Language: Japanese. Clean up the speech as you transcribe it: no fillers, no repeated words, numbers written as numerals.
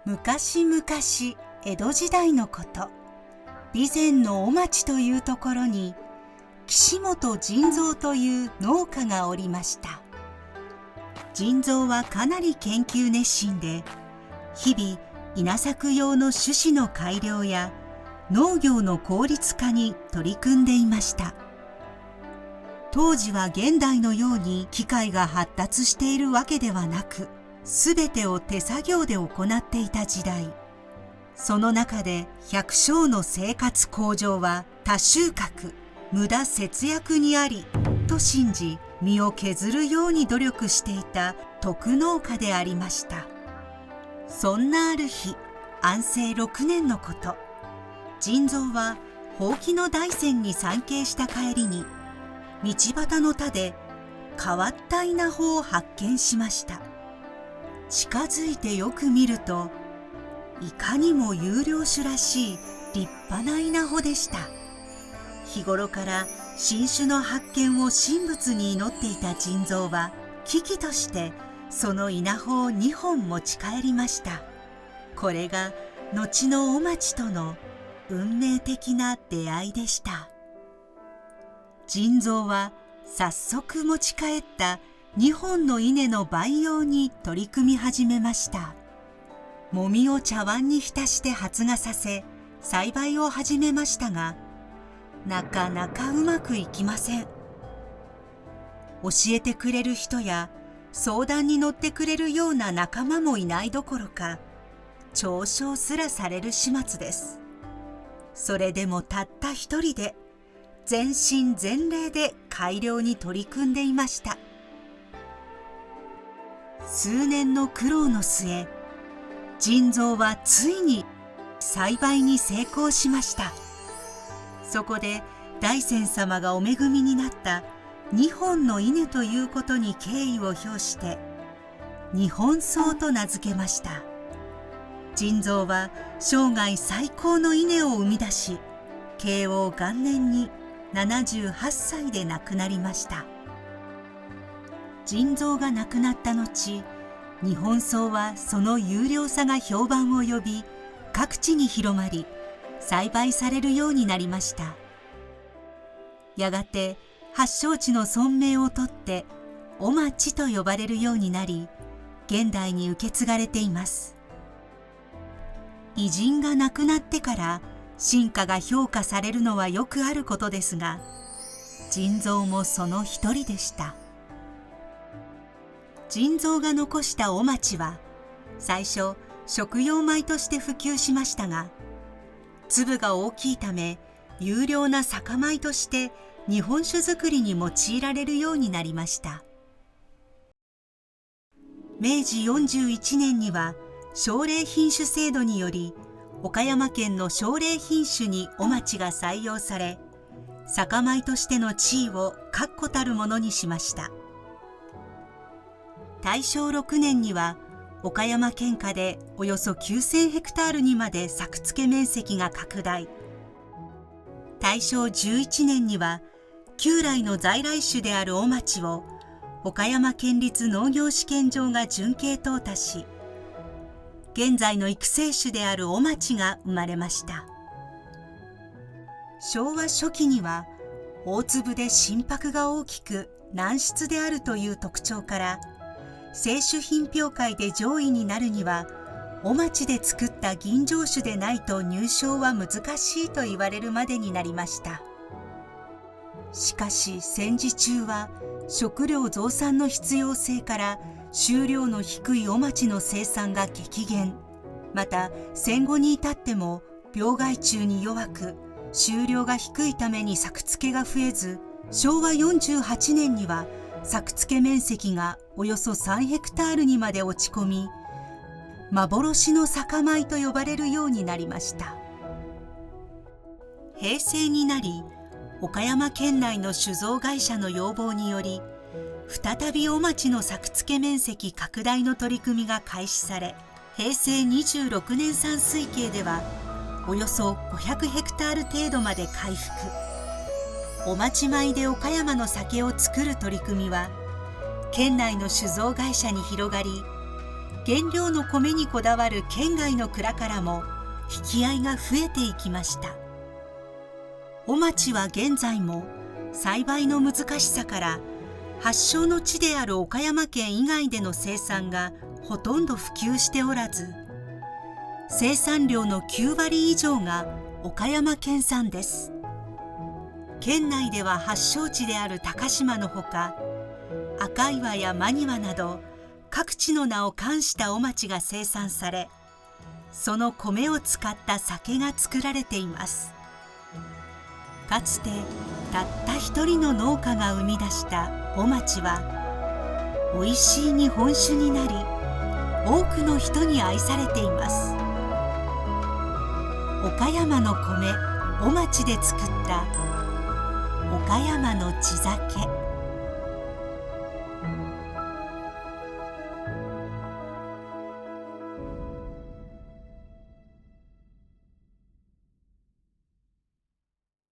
昔々江戸時代のこと、備前の御町というところに岸本甚三という農家がおりました。甚三はかなり研究熱心で、日々稲作用の種子の改良や農業の効率化に取り組んでいました。当時は現代のように機械が発達しているわけではなく、すべてを手作業で行っていた時代。その中で百姓の生活向上は多収穫、無駄節約にありと信じ、身を削るように努力していた徳農家でありました。そんなある日、安政6年のこと、甚三はほうきの大山に参詣した帰りに、道端の田で変わった稲穂を発見しました。近づいてよく見ると、いかにも有料種らしい立派な稲穂でした。日頃から新種の発見を神仏に祈っていた甚三は、喜々としてその稲穂を2本持ち帰りました。これが後の御町との運命的な出会いでした。甚三は早速持ち帰った2本の稲の培養に取り組み始めました。もみを茶碗に浸して発芽させ、栽培を始めましたが、なかなかうまくいきません。教えてくれる人や相談に乗ってくれるような仲間もいないどころか、嘲笑すらされる始末です。それでもたった一人で、全身全霊で改良に取り組んでいました。数年の苦労の末、甚三はついに栽培に成功しました。そこで大山様がお恵みになった2本の稲ということに敬意を表して、日本草と名付けました。甚三は生涯最高の稲を生み出し、慶応元年に78歳で亡くなりました。甚三が亡くなった後、日本草はその優良さが評判を呼び、各地に広まり、栽培されるようになりました。やがて発祥地の村名をとって御町と呼ばれるようになり、現代に受け継がれています。偉人が亡くなってから進化が評価されるのはよくあることですが、甚三もその一人でした。甚三が残した御町は、最初食用米として普及しましたが、粒が大きいため優良な酒米として日本酒造りに用いられるようになりました。明治41年には奨励品種制度により、岡山県の奨励品種に御町が採用され、酒米としての地位を確固たるものにしました。大正6年には岡山県下でおよそ9000ヘクタールにまで作付け面積が拡大。大正11年には旧来の在来種である御町を岡山県立農業試験場が準計淘汰し、現在の育成種である御町が生まれました。昭和初期には大粒で心拍が大きく軟質であるという特徴から、清酒品評会で上位になるには御町で作った吟醸酒でないと入賞は難しいと言われるまでになりました。しかし戦時中は食料増産の必要性から収量の低い御町の生産が激減。また戦後に至っても病害虫に弱く、収量が低いために作付けが増えず、昭和48年には作付け面積がおよそ3ヘクタールにまで落ち込み、幻の酒米と呼ばれるようになりました。平成になり、岡山県内の酒造会社の要望により、再び御町の作付け面積拡大の取り組みが開始され、平成26年産推計ではおよそ500ヘクタール程度まで回復。御町米で岡山の酒を作る取り組みは県内の酒造会社に広がり、原料の米にこだわる県外の蔵からも引き合いが増えていきました。お町は現在も栽培の難しさから発祥の地である岡山県以外での生産がほとんど普及しておらず、生産量の9割以上が岡山県産です。県内では発祥地である高島のほか、赤岩や真庭など各地の名を冠したお町が生産され、その米を使った酒が作られています。かつてたった一人の農家が生み出したお町はおいしい日本酒になり、多くの人に愛されています。岡山の米お町で作った岡山の地酒。